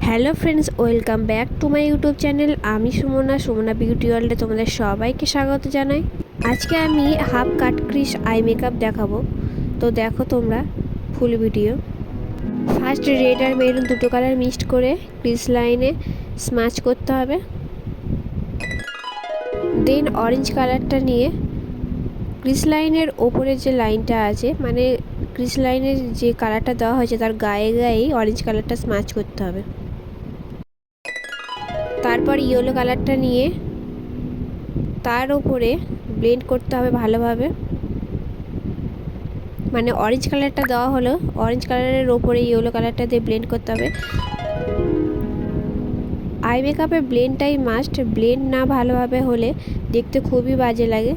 Hello friends, welcome back to my YouTube channel. আমি Sumana beauty ওয়ার্ল্ডে তোমাদের সবাইকে স্বাগত জানাই। আজকে আমি হাফ কাট ক্রিস আই মেকআপ দেখাবো, তো দেখো তোমরা ফুল ভিডিও। ফার্স্ট রেড আর মেরুন দুটো কালার মিক্সড করে ক্রিস লাইনে স্মাচ করতে হবে। দেন অরেঞ্জ কালারটা নিয়ে ক্রিস লাইনের ওপরে যে লাইনটা আছে, মানে ক্রিস লাইনের যে কালারটা দেওয়া হয়েছে তার গায়ে গায়েই অরেঞ্জ কালারটা স্মাচ করতে হবে। তারপর ইয়েলো কালারটা নিয়ে তার উপরে ব্লেন্ড করতে হবে ভালোভাবে, মানে অরেঞ্জ কালারটা দেওয়া হলো, অরেঞ্জ কালারের ওপরে ইয়েলো কালারটা দিয়ে ব্লেন্ড করতে হবে। আই মেকআপে ব্লেন্ডটাই মাস্ট, ব্লেন্ড না ভালোভাবে হলে দেখতে খুবই বাজে লাগে।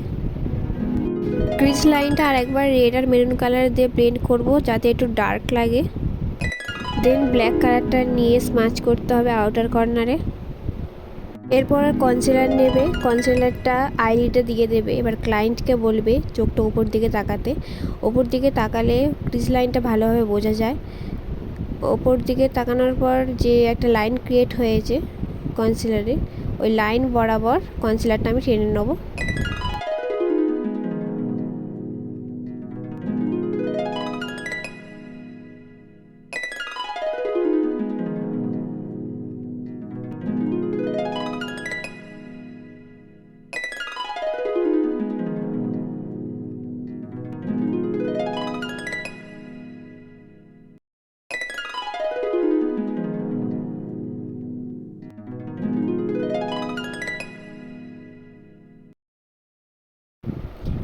ক্রিজ লাইনটা আর একবার রেড আর মেরুন কালার দিয়ে ব্লেন্ড করব যাতে একটু ডার্ক লাগে। দেন ব্ল্যাক কালারটা নিয়ে স্মাচ করতে হবে আউটার কর্নারে। এরপর কনসিলার নেবে, কনসিলারটা আইলিডে দিয়ে দেবে। এবার ক্লায়েন্টকে বলবে চোখটা উপর দিকে তাকাতে। ওপর দিকে তাকালে ক্রিজ লাইনটা ভালোভাবে বোঝা যায়। ওপর দিকে তাকানোর পর যে একটা লাইন ক্রিয়েট হয়েছে কনসিলারে, ওই লাইন বরাবর কনসিলারটা আমি টেনে নেবো।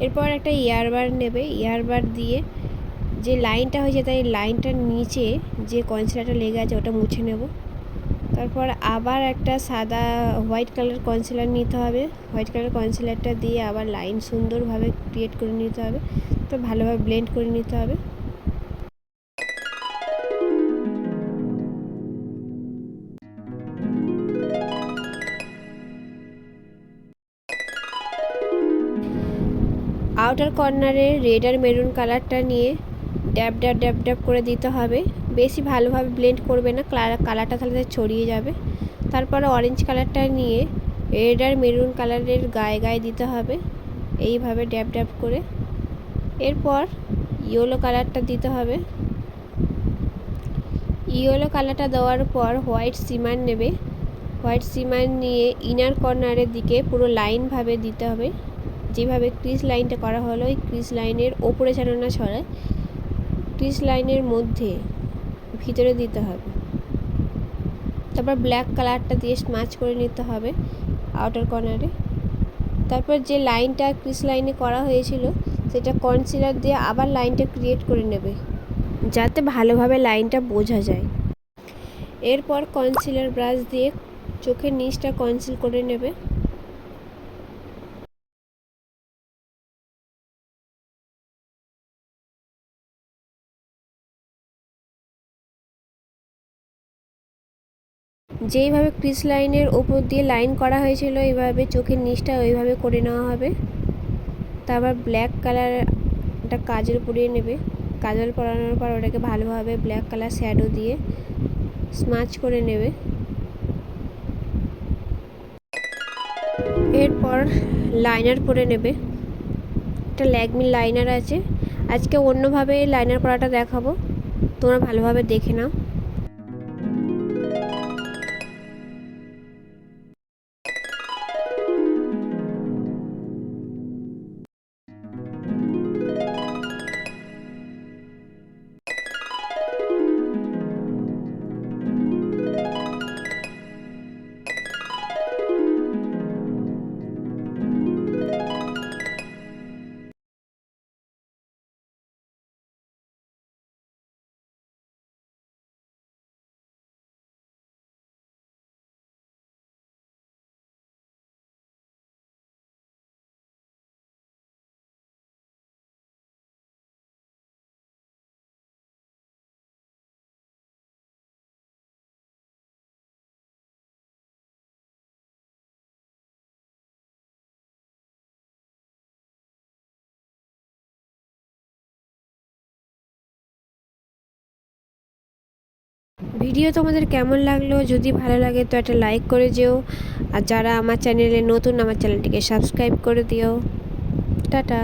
এরপর একটা ইয়ারবার নেবে, ইয়ারবার দিয়ে যে লাইনটা হয়েছে তাই লাইনটার নিচে যে কনসিলারটা লেগে আছে ওটা মুছে নেব। তারপর আবার একটা সাদা হোয়াইট কালার কনসিলার নিতে হবে। হোয়াইট কালার কনসিলারটা দিয়ে আবার লাইন সুন্দরভাবে ক্রিয়েট করে নিতে হবে, তো ভালোভাবে ব্লেন্ড করে নিতে হবে। আউটার কর্নারে রেড আর মেরুন কালারটা নিয়ে ড্যাব ড্যাব ড্যাব ড্যাব করে দিতে হবে। বেশি ভালোভাবে ব্লেন্ড করবে না, কালারটা তাহলে ছড়িয়ে যাবে। তারপরে অরেঞ্জ কালারটা নিয়ে রেড আর মেরুন কালারের গায়ে গায়ে দিতে হবে এইভাবে ড্যাব ড্যাব করে। এরপর ইয়েলো কালারটা দিতে হবে। ইয়েলো কালারটা দেওয়ার পর হোয়াইট সিমার নেবে, হোয়াইট সিমার নিয়ে ইনার কর্নারের দিকে পুরো লাইনভাবে দিতে হবে। যেভাবে ক্রিজ লাইনটা করা হলো ওই ক্রিজ লাইনের ওপরে যেন না ছড়ায়, ক্রিজ লাইনের মধ্যে ভিতরে দিতে হবে। তারপর ব্ল্যাক কালারটা দিয়ে স্মাচ করে নিতে হবে আউটার কর্নারে। তারপর যে লাইনটা ক্রিজ লাইনে করা হয়েছিল সেটা কনসিলার দিয়ে আবার লাইনটা ক্রিয়েট করে নেবে যাতে ভালোভাবে লাইনটা বোঝা যায়। এরপর কনসিলার ব্রাশ দিয়ে চোখের নিচটা কনসিল করে নেবে। যেইভাবে ক্রিজ লাইনের ওপর দিয়ে লাইন করা হয়েছিল এইভাবে চোখের নিচটা ওইভাবে করে নেওয়া হবে। তারপর ব্ল্যাক কালার একটা কাজল পরিয়ে নেবে, কাজল পরানোর পর ওটাকে ভালোভাবে ব্ল্যাক কালার শ্যাডো দিয়ে স্মাচ করে নেবে। এরপর লাইনার পরে নেবে, একটা ল্যাকমি লাইনার আছে। আজকে অন্যভাবে লাইনার পরাটা দেখাবো, তোমরা ভালোভাবে দেখে নাও। ভিডিও তোমাদের কেমন লাগলো? যদি ভালো লাগে তো একটা লাইক করে যেও, আর যারা আমার চ্যানেলে নতুন আমার চ্যানেলটিকে সাবস্ক্রাইব করে দিও। টাটা।